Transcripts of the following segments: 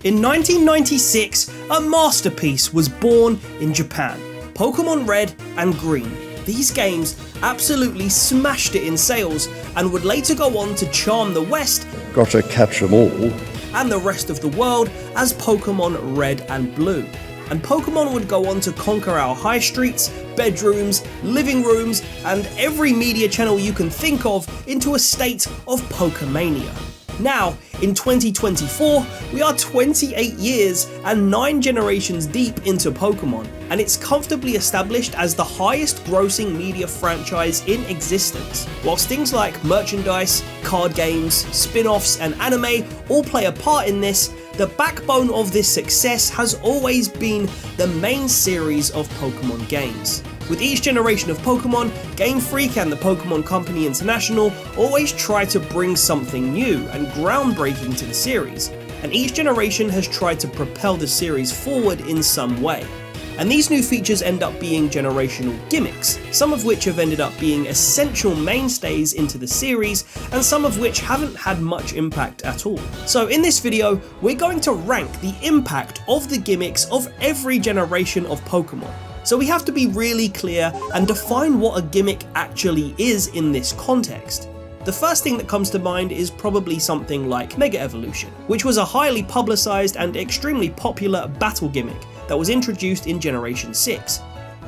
In 1996, a masterpiece was born in Japan, Pokémon Red and Green. These games absolutely smashed it in sales and would later go on to charm the West, gotta catch 'em all, and the rest of the world as Pokémon Red and Blue. And Pokémon would go on to conquer our high streets, bedrooms, living rooms, and every media channel you can think of into a state of Pokemania. Now, in 2024, we are 28 years and 9 generations deep into Pokémon, and it's comfortably established as the highest grossing media franchise in existence. Whilst things like merchandise, card games, spin-offs, and anime all play a part in this, the backbone of this success has always been the main series of Pokémon games. With each generation of Pokémon, Game Freak and the Pokémon Company International always try to bring something new and groundbreaking to the series, and each generation has tried to propel the series forward in some way. And these new features end up being generational gimmicks, some of which have ended up being essential mainstays into the series, and some of which haven't had much impact at all. So in this video, we're going to rank the impact of the gimmicks of every generation of Pokémon. So we have to be really clear and define what a gimmick actually is in this context. The first thing that comes to mind is probably something like Mega Evolution, which was a highly publicised and extremely popular battle gimmick that was introduced in Generation 6.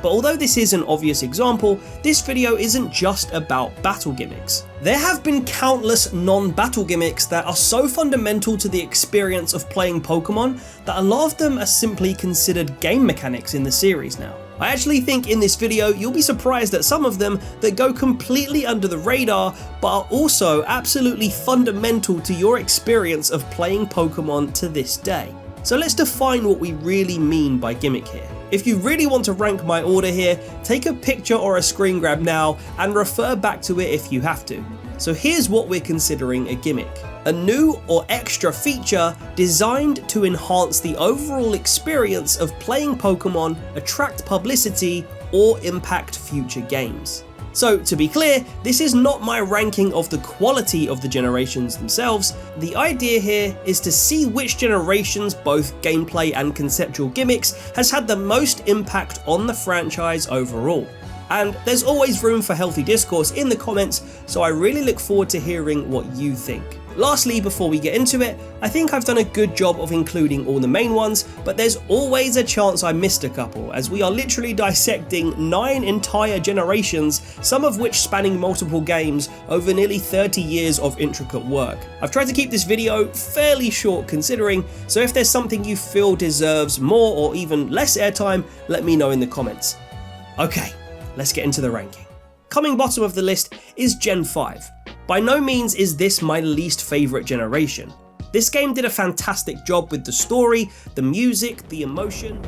But although this is an obvious example, this video isn't just about battle gimmicks. There have been countless non-battle gimmicks that are so fundamental to the experience of playing Pokemon that a lot of them are simply considered game mechanics in the series now. I actually think in this video you'll be surprised at some of them that go completely under the radar but are also absolutely fundamental to your experience of playing Pokemon to this day. So let's define what we really mean by gimmick here. If you really want to rank my order here, take a picture or a screen grab now and refer back to it if you have to. So here's what we're considering a gimmick. A new or extra feature designed to enhance the overall experience of playing Pokemon, attract publicity, or impact future games. So to be clear, this is not my ranking of the quality of the generations themselves. The idea here is to see which generations, both gameplay and conceptual gimmicks, has had the most impact on the franchise overall. And there's always room for healthy discourse in the comments, so I really look forward to hearing what you think. Lastly, before we get into it, I think I've done a good job of including all the main ones, but there's always a chance I missed a couple, as we are literally dissecting 9 entire generations, some of which spanning multiple games over nearly 30 years of intricate work. I've tried to keep this video fairly short considering, so if there's something you feel deserves more or even less airtime, let me know in the comments. Okay, let's get into the ranking. Coming bottom of the list is Gen 5. By no means is this my least favourite generation. This game did a fantastic job with the story, the music, the emotion,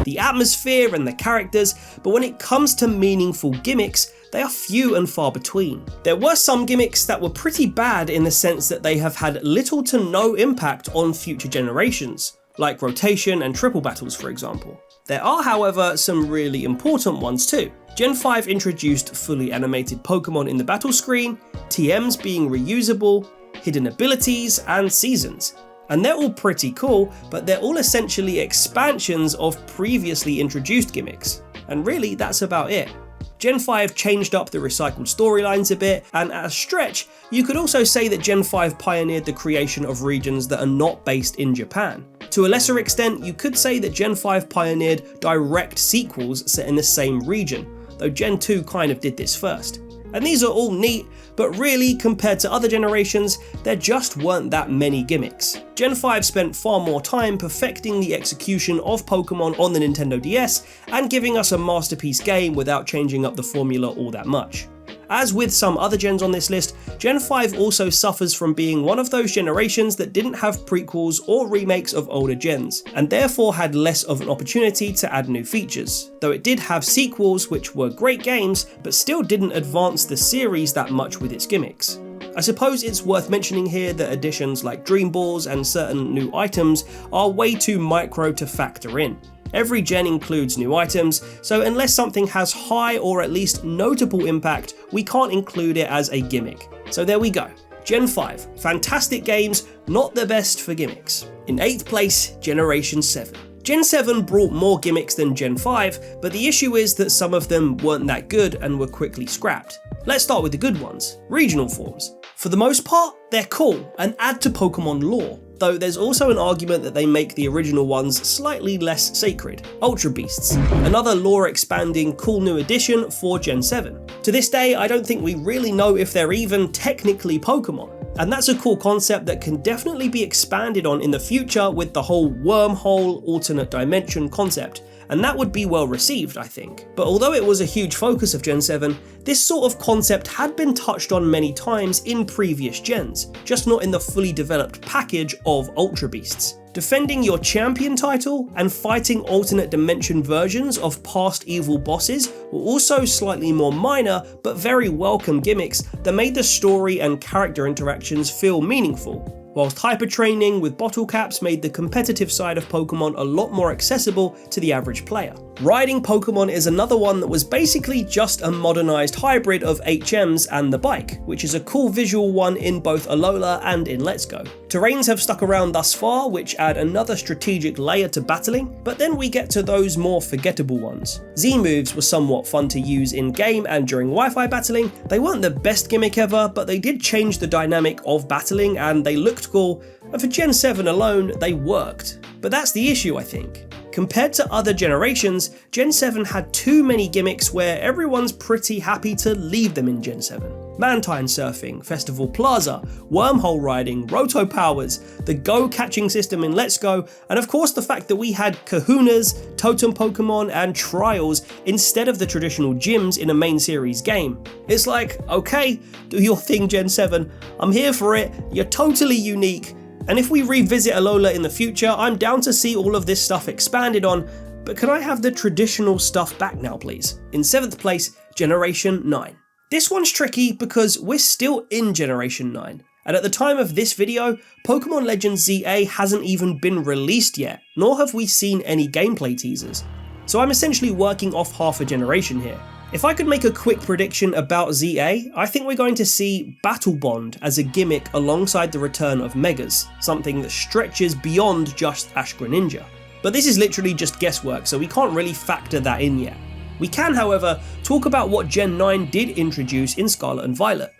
the atmosphere and the characters, but when it comes to meaningful gimmicks, they are few and far between. There were some gimmicks that were pretty bad in the sense that they have had little to no impact on future generations, like rotation and triple battles for example. There are however some really important ones too. Gen 5 introduced fully animated Pokemon in the battle screen, TMs being reusable, hidden abilities and seasons. And they're all pretty cool, but they're all essentially expansions of previously introduced gimmicks. And really that's about it. Gen 5 changed up the recycled storylines a bit, and at a stretch, you could also say that Gen 5 pioneered the creation of regions that are not based in Japan. To a lesser extent, you could say that Gen 5 pioneered direct sequels set in the same region, though Gen 2 kind of did this first. And these are all neat, but really, compared to other generations, there just weren't that many gimmicks. Gen 5 spent far more time perfecting the execution of Pokemon on the Nintendo DS and giving us a masterpiece game without changing up the formula all that much. As with some other gens on this list, Gen 5 also suffers from being one of those generations that didn't have prequels or remakes of older gens, and therefore had less of an opportunity to add new features, though it did have sequels which were great games, but still didn't advance the series that much with its gimmicks. I suppose it's worth mentioning here that additions like Dream Balls and certain new items are way too micro to factor in. Every gen includes new items, so unless something has high or at least notable impact, we can't include it as a gimmick. So there we go. Gen 5, fantastic games, not the best for gimmicks. In 8th place, Generation 7. Gen 7 brought more gimmicks than Gen 5, but the issue is that some of them weren't that good and were quickly scrapped. Let's start with the good ones, regional forms. For the most part, they're cool and add to Pokemon lore, though there's also an argument that they make the original ones slightly less sacred. Ultra Beasts, another lore expanding cool new addition for Gen 7. To this day, I don't think we really know if they're even technically Pokemon. And that's a cool concept that can definitely be expanded on in the future with the whole wormhole alternate dimension concept, and that would be well received, I think. But although it was a huge focus of Gen 7, this sort of concept had been touched on many times in previous gens, just not in the fully developed package of Ultra Beasts. Defending your champion title and fighting alternate dimension versions of past evil bosses were also slightly more minor but very welcome gimmicks that made the story and character interactions feel meaningful, whilst hyper training with bottle caps made the competitive side of Pokemon a lot more accessible to the average player. Riding Pokemon is another one that was basically just a modernized hybrid of HMs and the bike, which is a cool visual one in both Alola and in Let's Go. Terrains have stuck around thus far, which add another strategic layer to battling, but then we get to those more forgettable ones. Z-moves were somewhat fun to use in game and during Wi-Fi battling. They weren't the best gimmick ever, but they did change the dynamic of battling and they looked cool, and for Gen 7 alone, they worked. But that's the issue, I think. Compared to other generations, Gen 7 had too many gimmicks where everyone's pretty happy to leave them in Gen 7. Mantine surfing, Festival Plaza, wormhole riding, roto powers, the Go catching system in Let's Go, and of course the fact that we had Kahunas, Totem Pokemon, and Trials instead of the traditional gyms in a main series game. It's like, okay, do your thing Gen 7, I'm here for it, you're totally unique, and if we revisit Alola in the future, I'm down to see all of this stuff expanded on, but can I have the traditional stuff back now please? In 7th place, Generation 9. This one's tricky because we're still in Generation 9, and at the time of this video, Pokemon Legends ZA hasn't even been released yet, nor have we seen any gameplay teasers. So I'm essentially working off half a generation here. If I could make a quick prediction about ZA, I think we're going to see Battle Bond as a gimmick alongside the return of Megas, something that stretches beyond just Ash Greninja. But this is literally just guesswork, so we can't really factor that in yet. We can, however, talk about what Gen 9 did introduce in Scarlet and Violet.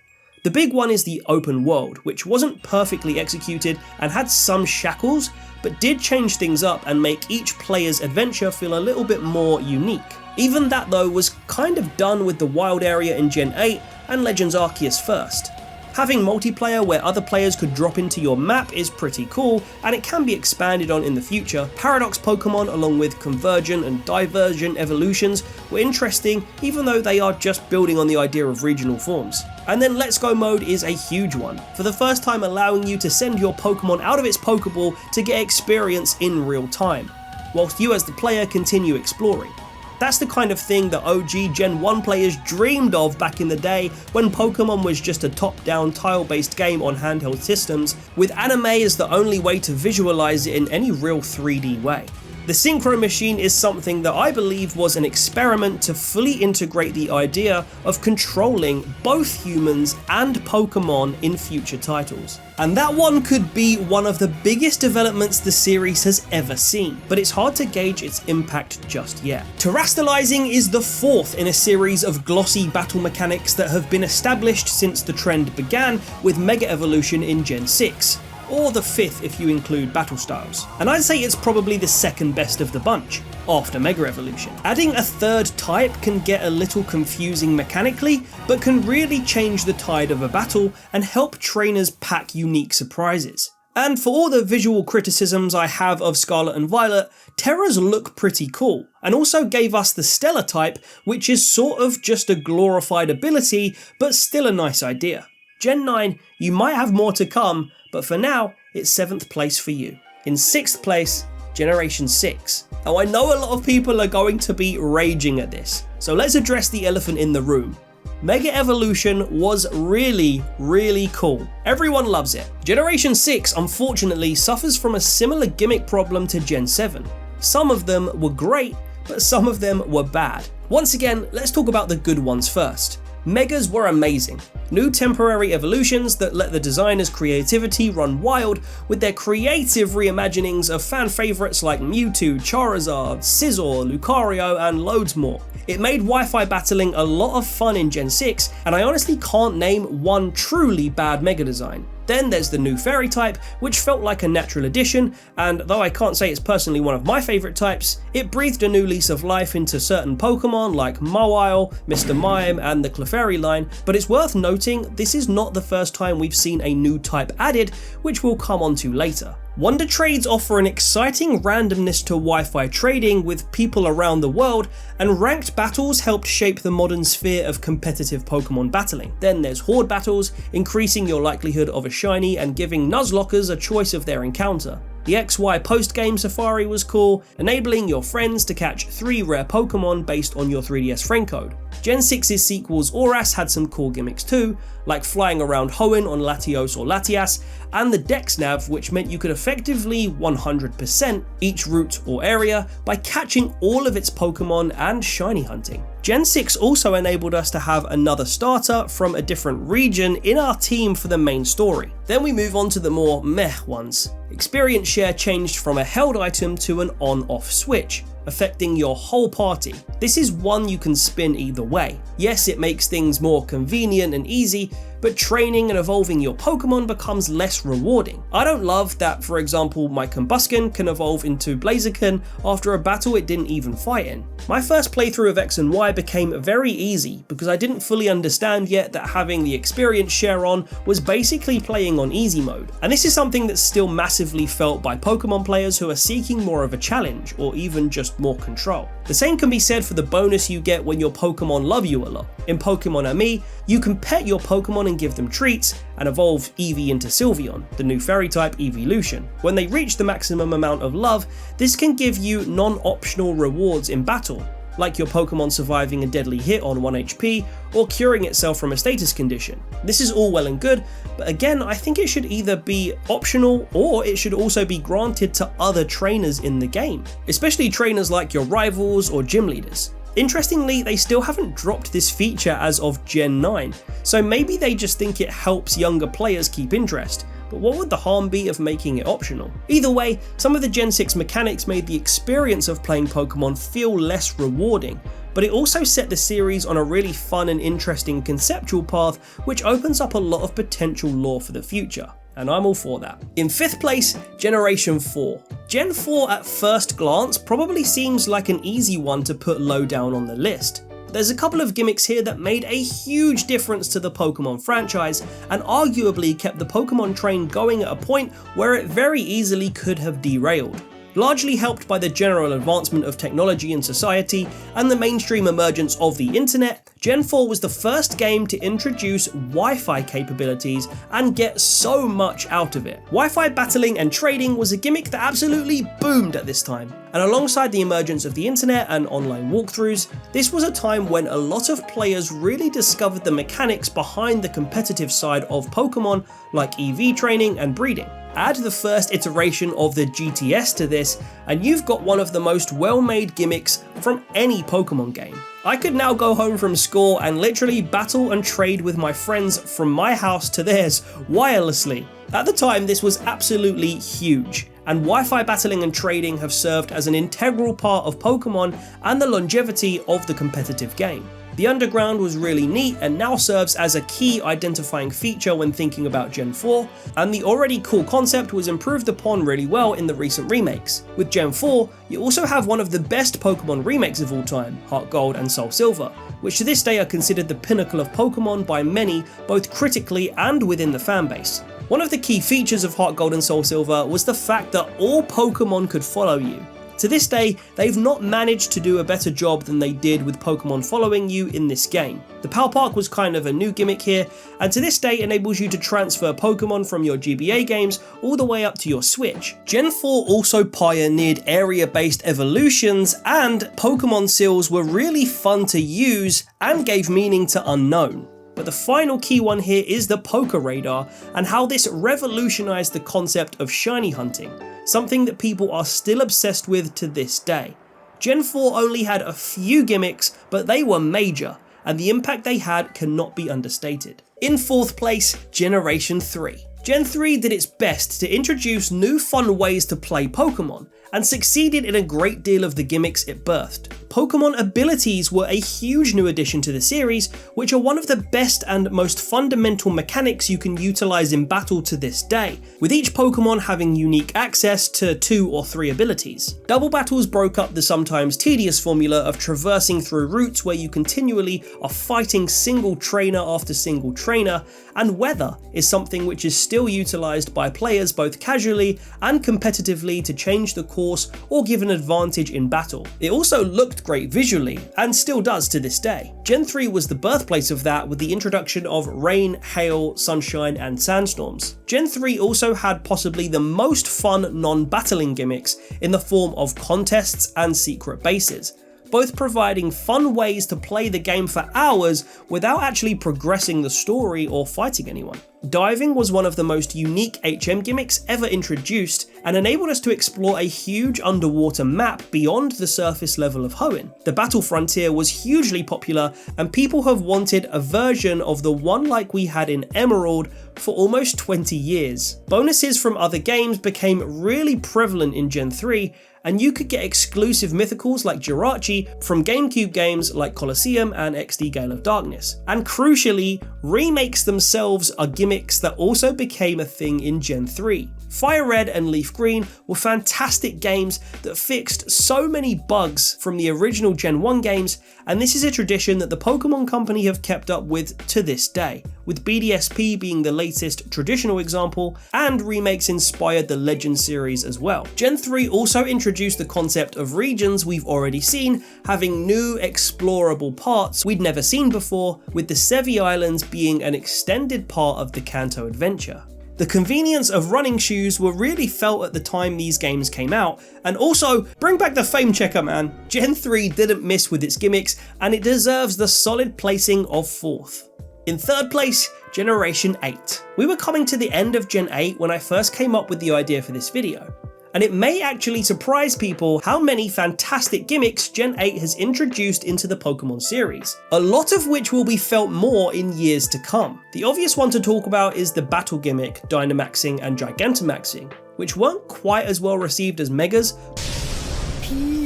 The big one is the open world, which wasn't perfectly executed and had some shackles, but did change things up and make each player's adventure feel a little bit more unique. Even that though was kind of done with the wild area in Gen 8 and Legends Arceus first. Having multiplayer where other players could drop into your map is pretty cool, and it can be expanded on in the future. Paradox Pokemon along with Convergent and Divergent evolutions were interesting, even though they are just building on the idea of regional forms. And then Let's Go mode is a huge one, for the first time allowing you to send your Pokemon out of its Pokeball to get experience in real time, whilst you as the player continue exploring. That's the kind of thing that OG Gen 1 players dreamed of back in the day when Pokemon was just a top-down tile-based game on handheld systems, with anime as the only way to visualize it in any real 3D way. The Synchro Machine is something that I believe was an experiment to fully integrate the idea of controlling both humans and Pokemon in future titles. And that one could be one of the biggest developments the series has ever seen, but it's hard to gauge its impact just yet. Terastallizing is the fourth in a series of glossy battle mechanics that have been established since the trend began with Mega Evolution in Gen 6. Or the fifth if you include battle styles. And I'd say it's probably the second best of the bunch, after Mega Evolution. Adding a third type can get a little confusing mechanically, but can really change the tide of a battle and help trainers pack unique surprises. And for all the visual criticisms I have of Scarlet and Violet, Terras look pretty cool, and also gave us the Stellar type, which is sort of just a glorified ability, but still a nice idea. Gen 9, you might have more to come, but for now, it's 7th place for you. In 6th place, Generation 6. Now I know a lot of people are going to be raging at this, so let's address the elephant in the room. Mega Evolution was really cool. Everyone loves it. Generation 6 unfortunately suffers from a similar gimmick problem to Gen 7. Some of them were great, but some of them were bad. Once again, let's talk about the good ones first. Megas were amazing. New temporary evolutions that let the designers' creativity run wild with their creative reimaginings of fan favourites like Mewtwo, Charizard, Scizor, Lucario and loads more. It made Wi-Fi battling a lot of fun in Gen 6, and I honestly can't name one truly bad Mega design. Then there's the new Fairy type, which felt like a natural addition, and though I can't say it's personally one of my favourite types, it breathed a new lease of life into certain Pokemon like Mawile, Mr. Mime and the Clefairy line, but it's worth noting this is not the first time we've seen a new type added, which we'll come on to later. Wonder Trades offer an exciting randomness to Wi-Fi trading with people around the world, and ranked battles helped shape the modern sphere of competitive Pokemon battling. Then there's Horde battles, increasing your likelihood of a shiny and giving Nuzlockers a choice of their encounter. The XY post-game safari was cool, enabling your friends to catch 3 rare Pokemon based on your 3DS friend code. Gen 6's sequels Oras had some cool gimmicks too, like flying around Hoenn on Latios or Latias, and the Dex Nav, which meant you could effectively 100% each route or area by catching all of its Pokemon and shiny hunting. Gen 6 also enabled us to have another starter from a different region in our team for the main story. Then we move on to the more meh ones. Experience share changed from a held item to an on-off switch, affecting your whole party. This is one you can spin either way. Yes, it makes things more convenient and easy, but training and evolving your Pokemon becomes less rewarding. I don't love that, for example, my Combusken can evolve into Blaziken after a battle it didn't even fight in. My first playthrough of X and Y became very easy because I didn't fully understand yet that having the experience share on was basically playing on easy mode, and this is something that's still massively felt by Pokemon players who are seeking more of a challenge or even just more control. The same can be said for the bonus you get when your Pokemon love you a lot. In Pokemon Ami, you can pet your Pokemon and give them treats, and evolve Eevee into Sylveon, the new Fairy type evolution. When they reach the maximum amount of love, this can give you non-optional rewards in battle, like your Pokemon surviving a deadly hit on 1 HP or curing itself from a status condition. This is all well and good, but again, I think it should either be optional or it should also be granted to other trainers in the game, especially trainers like your rivals or gym leaders. Interestingly, they still haven't dropped this feature as of Gen 9, so maybe they just think it helps younger players keep interest, but what would the harm be of making it optional? Either way, some of the Gen 6 mechanics made the experience of playing Pokemon feel less rewarding, but it also set the series on a really fun and interesting conceptual path which opens up a lot of potential lore for the future. And I'm all for that. In 5th place, Generation 4. Gen 4 at first glance probably seems like an easy one to put low down on the list. There's a couple of gimmicks here that made a huge difference to the Pokemon franchise and arguably kept the Pokemon train going at a point where it very easily could have derailed. Largely helped by the general advancement of technology in society and the mainstream emergence of the internet, Gen 4 was the first game to introduce Wi-Fi capabilities and get so much out of it. Wi-Fi battling and trading was a gimmick that absolutely boomed at this time, and alongside the emergence of the internet and online walkthroughs, this was a time when a lot of players really discovered the mechanics behind the competitive side of Pokemon, like EV training and breeding. Add the first iteration of the GTS to this, and you've got one of the most well-made gimmicks from any Pokemon game. I could now go home from school and literally battle and trade with my friends from my house to theirs wirelessly. At the time, this was absolutely huge, and Wi-Fi battling and trading have served as an integral part of Pokemon and the longevity of the competitive game. The Underground was really neat and now serves as a key identifying feature when thinking about Gen 4, and the already cool concept was improved upon really well in the recent remakes. With Gen 4, you also have one of the best Pokemon remakes of all time, Heart Gold and Soul Silver, which to this day are considered the pinnacle of Pokemon by many, both critically and within the fanbase. One of the key features of Heart Gold and Soul Silver was the fact that all Pokemon could follow you. To this day, they've not managed to do a better job than they did with Pokemon following you in this game. The Pal Park was kind of a new gimmick here, and to this day enables you to transfer Pokemon from your GBA games all the way up to your Switch. Gen 4 also pioneered area-based evolutions, and Pokemon seals were really fun to use and gave meaning to Unknown. But the final key one here is the Poké Radar, and how this revolutionized the concept of shiny hunting, something that people are still obsessed with to this day. Gen 4 only had a few gimmicks, but they were major, and the impact they had cannot be understated. In 4th place, Generation 3. Gen 3 did its best to introduce new fun ways to play Pokémon, and succeeded in a great deal of the gimmicks it birthed. Pokémon abilities were a huge new addition to the series, which are one of the best and most fundamental mechanics you can utilize in battle to this day, with each Pokémon having unique access to 2 or 3 abilities. Double battles broke up the sometimes tedious formula of traversing through routes where you continually are fighting single trainer after single trainer, and weather is something which is still utilized by players both casually and competitively to change the course or give an advantage in battle. It also looked great visually, and still does to this day. Gen 3 was the birthplace of that with the introduction of rain, hail, sunshine and sandstorms. Gen 3 also had possibly the most fun non-battling gimmicks in the form of contests and secret bases, both providing fun ways to play the game for hours without actually progressing the story or fighting anyone. Diving was one of the most unique HM gimmicks ever introduced and enabled us to explore a huge underwater map beyond the surface level of Hoenn. The battle frontier was hugely popular and people have wanted a version of the one like we had in Emerald for almost 20 years. Bonuses from other games became really prevalent in Gen 3, and you could get exclusive mythicals like Jirachi from GameCube games like Colosseum and XD Gale of Darkness. And crucially, remakes themselves are gimmicks that also became a thing in Gen 3. Fire Red and Leaf Green were fantastic games that fixed so many bugs from the original Gen 1 games, and this is a tradition that the Pokemon Company have kept up with to this day, with BDSP being the latest traditional example, and remakes inspired the Legend series as well. Gen 3 also introduced the concept of regions we've already seen, having new explorable parts we'd never seen before, with the Sevi Islands being an extended part of the Kanto adventure. The convenience of running shoes were really felt at the time these games came out, and also, bring back the fame checker man. Gen 3 didn't miss with its gimmicks, and it deserves the solid placing of 4th. In 3rd place, Generation 8. We were coming to the end of Gen 8 when I first came up with the idea for this video, and it may actually surprise people how many fantastic gimmicks Gen 8 has introduced into the Pokemon series, a lot of which will be felt more in years to come. The obvious one to talk about is the battle gimmick, Dynamaxing and Gigantamaxing, which weren't quite as well received as Megas,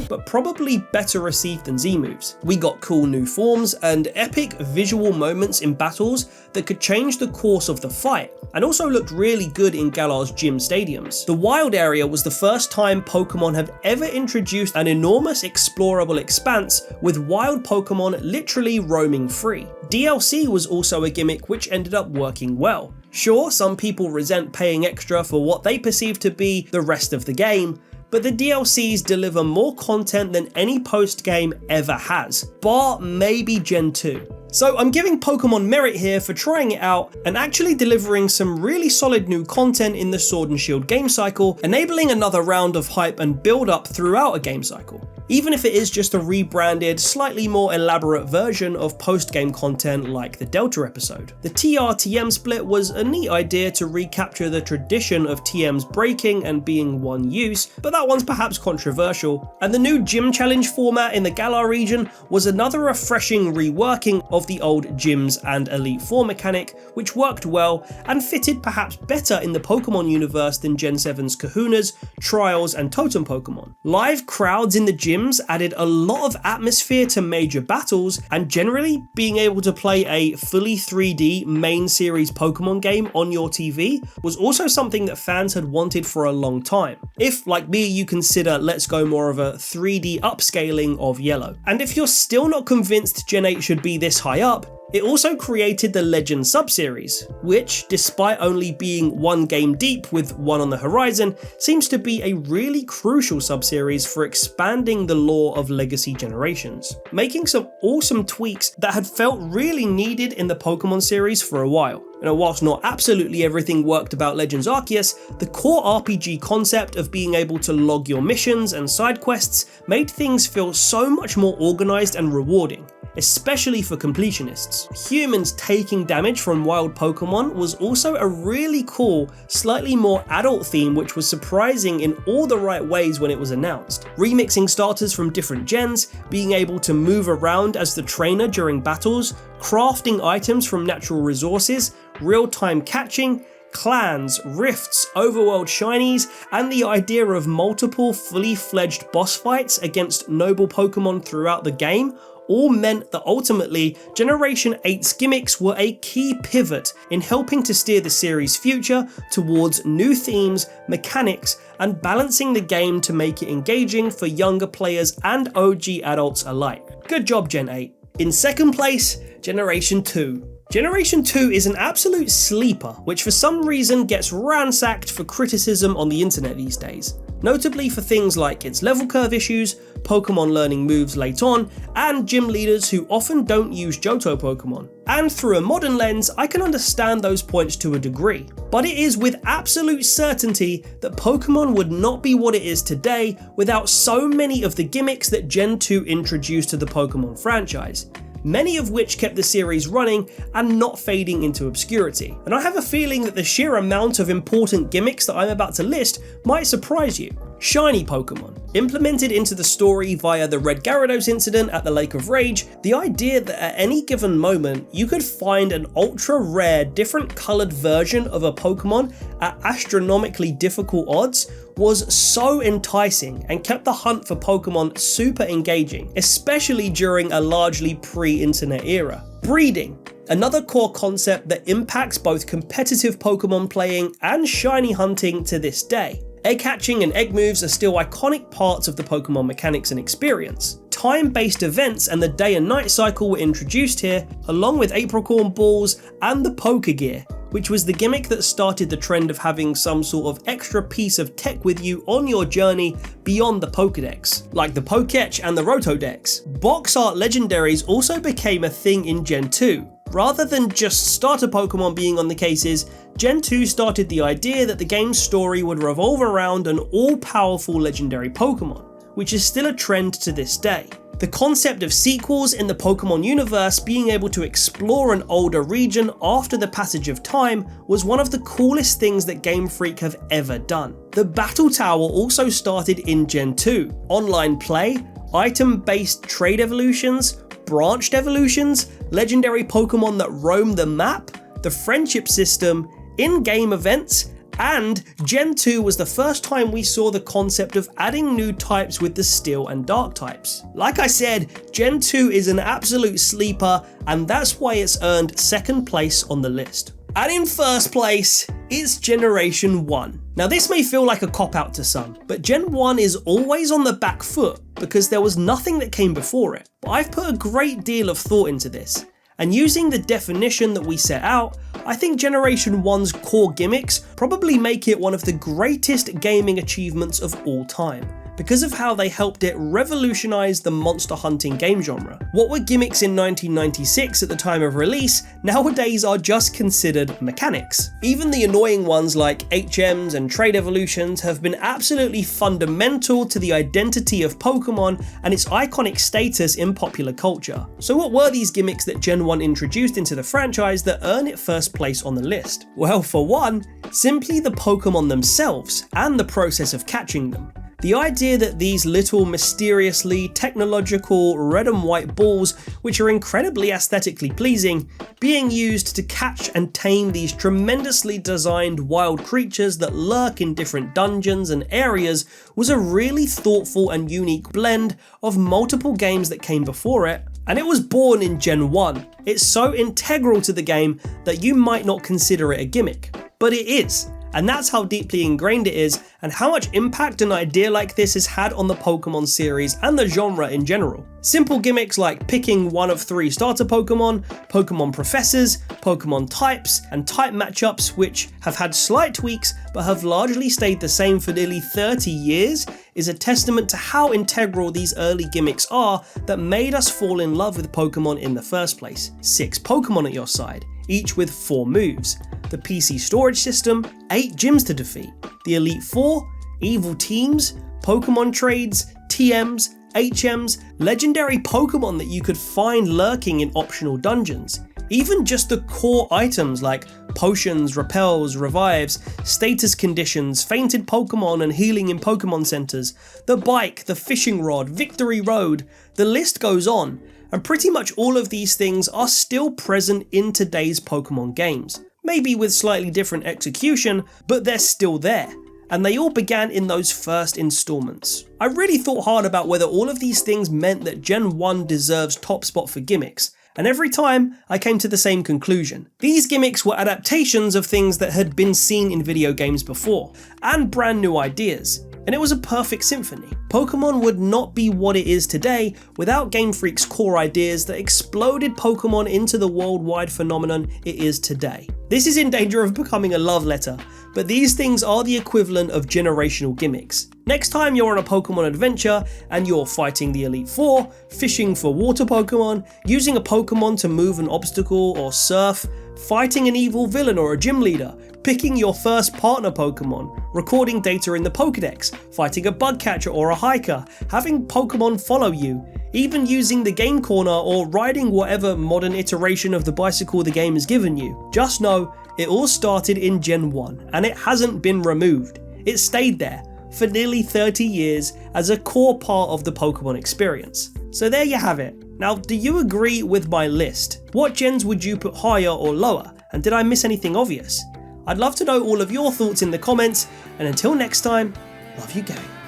but probably better received than Z-moves. We got cool new forms and epic visual moments in battles that could change the course of the fight, and also looked really good in Galar's gym stadiums. The wild area was the first time Pokemon have ever introduced an enormous explorable expanse with wild Pokemon literally roaming free. DLC was also a gimmick which ended up working well. Sure, some people resent paying extra for what they perceive to be the rest of the game, but the DLCs deliver more content than any post-game ever has, bar maybe Gen 2. So I'm giving Pokemon merit here for trying it out and actually delivering some really solid new content in the Sword and Shield game cycle, enabling another round of hype and build up throughout a game cycle, even if it is just a rebranded, slightly more elaborate version of post-game content like the Delta episode. The TR-TM split was a neat idea to recapture the tradition of TMs breaking and being one use, but that one's perhaps controversial. And the new Gym Challenge format in the Galar region was another refreshing reworking of the old Gyms and Elite Four mechanic, which worked well and fitted perhaps better in the Pokemon universe than Gen 7's Kahunas, Trials and Totem Pokemon. Live crowds in the gyms added a lot of atmosphere to major battles, and generally being able to play a fully 3D main series Pokemon game on your TV was also something that fans had wanted for a long time. If, like me, you consider Let's Go more of a 3D upscaling of Yellow. And if you're still not convinced Gen 8 should be this high up, it also created the Legend sub-series, which, despite only being one game deep with one on the horizon, seems to be a really crucial sub-series for expanding the lore of legacy generations, making some awesome tweaks that had felt really needed in the Pokemon series for a while. And whilst not absolutely everything worked about Legends Arceus, the core RPG concept of being able to log your missions and side quests made things feel so much more organised and rewarding. especially for completionists. Humans taking damage from wild Pokemon was also a really cool, slightly more adult theme which was surprising in all the right ways when it was announced. Remixing starters from different gens, being able to move around as the trainer during battles, crafting items from natural resources, real-time catching, clans, rifts, overworld shinies, and the idea of multiple fully fledged boss fights against noble Pokemon throughout the game all meant that ultimately Generation 8's gimmicks were a key pivot in helping to steer the series' future towards new themes, mechanics, and balancing the game to make it engaging for younger players and OG adults alike. Good job, Gen 8. In second place, Generation 2. Generation 2 is an absolute sleeper, which for some reason gets ransacked for criticism on the internet these days. Notably for things like its level curve issues, Pokemon learning moves late on, and gym leaders who often don't use Johto Pokemon. And through a modern lens, I can understand those points to a degree. But it is with absolute certainty that Pokemon would not be what it is today without so many of the gimmicks that Gen 2 introduced to the Pokemon franchise, many of which kept the series running and not fading into obscurity. And I have a feeling that the sheer amount of important gimmicks that I'm about to list might surprise you. Shiny Pokemon. Implemented into the story via the Red Gyarados incident at the Lake of Rage, the idea that at any given moment you could find an ultra rare different coloured version of a Pokemon at astronomically difficult odds was so enticing and kept the hunt for Pokemon super engaging, especially during a largely pre-internet era. Breeding. Another core concept that impacts both competitive Pokemon playing and shiny hunting to this day. Egg hatching and egg moves are still iconic parts of the Pokemon mechanics and experience. Time-based events and the day and night cycle were introduced here, along with Apricorn balls and the Pokegear, which was the gimmick that started the trend of having some sort of extra piece of tech with you on your journey beyond the Pokedex, like the Poketch and the Rotodex. Box art legendaries also became a thing in Gen 2. Rather than just starter Pokemon being on the cases, Gen 2 started the idea that the game's story would revolve around an all-powerful legendary Pokemon, which is still a trend to this day. The concept of sequels in the Pokemon universe being able to explore an older region after the passage of time was one of the coolest things that Game Freak have ever done. The Battle Tower also started in Gen 2. Online play, item-based trade evolutions, branched evolutions, legendary Pokemon that roam the map, the friendship system, in-game events, and Gen 2 was the first time we saw the concept of adding new types with the Steel and Dark types. Like I said, Gen 2 is an absolute sleeper, and that's why it's earned second place on the list. And in first place, it's Generation 1. Now this may feel like a cop-out to some, but Gen 1 is always on the back foot because there was nothing that came before it. But I've put a great deal of thought into this, and using the definition that we set out, I think Generation 1's core gimmicks probably make it one of the greatest gaming achievements of all time, because of how they helped it revolutionize the monster hunting game genre. What were gimmicks in 1996 at the time of release, nowadays are just considered mechanics. Even the annoying ones like HMs and trade evolutions have been absolutely fundamental to the identity of Pokemon and its iconic status in popular culture. So what were these gimmicks that Gen 1 introduced into the franchise that earn it first place on the list? Well, for one, simply the Pokemon themselves and the process of catching them. The idea that these little mysteriously technological red and white balls, which are incredibly aesthetically pleasing, being used to catch and tame these tremendously designed wild creatures that lurk in different dungeons and areas was a really thoughtful and unique blend of multiple games that came before it, and it was born in Gen 1. It's so integral to the game that you might not consider it a gimmick, but it is. And that's how deeply ingrained it is and how much impact an idea like this has had on the Pokemon series and the genre in general. Simple gimmicks like picking one of 3 starter Pokemon, Pokemon professors, Pokemon types, and type matchups which have had slight tweaks but have largely stayed the same for nearly 30 years is a testament to how integral these early gimmicks are that made us fall in love with Pokemon in the first place. 6 Pokemon at your side, each with 4 moves. The PC storage system, 8 gyms to defeat, the Elite Four, evil teams, Pokemon trades, TMs, HMs, legendary Pokemon that you could find lurking in optional dungeons. Even just the core items like potions, repels, revives, status conditions, fainted Pokemon and healing in Pokemon centers, the bike, the fishing rod, Victory Road, the list goes on, and pretty much all of these things are still present in today's Pokemon games. Maybe with slightly different execution, but they're still there. And they all began in those first installments. I really thought hard about whether all of these things meant that Gen 1 deserves top spot for gimmicks, and every time I came to the same conclusion. These gimmicks were adaptations of things that had been seen in video games before, and brand new ideas, and it was a perfect symphony. Pokemon would not be what it is today without Game Freak's core ideas that exploded Pokemon into the worldwide phenomenon it is today. This is in danger of becoming a love letter, but these things are the equivalent of generational gimmicks. Next time you're on a Pokemon adventure and you're fighting the Elite Four, fishing for water Pokemon, using a Pokemon to move an obstacle or surf, fighting an evil villain or a gym leader, picking your first partner Pokemon, recording data in the Pokédex, fighting a bug catcher or a hiker, having Pokemon follow you, even using the game corner or riding whatever modern iteration of the bicycle the game has given you. Just know, it all started in Gen 1 and it hasn't been removed. It stayed there for nearly 30 years as a core part of the Pokemon experience. So there you have it. Now, do you agree with my list? What gens would you put higher or lower? And did I miss anything obvious? I'd love to know all of your thoughts in the comments, and until next time, love you gang.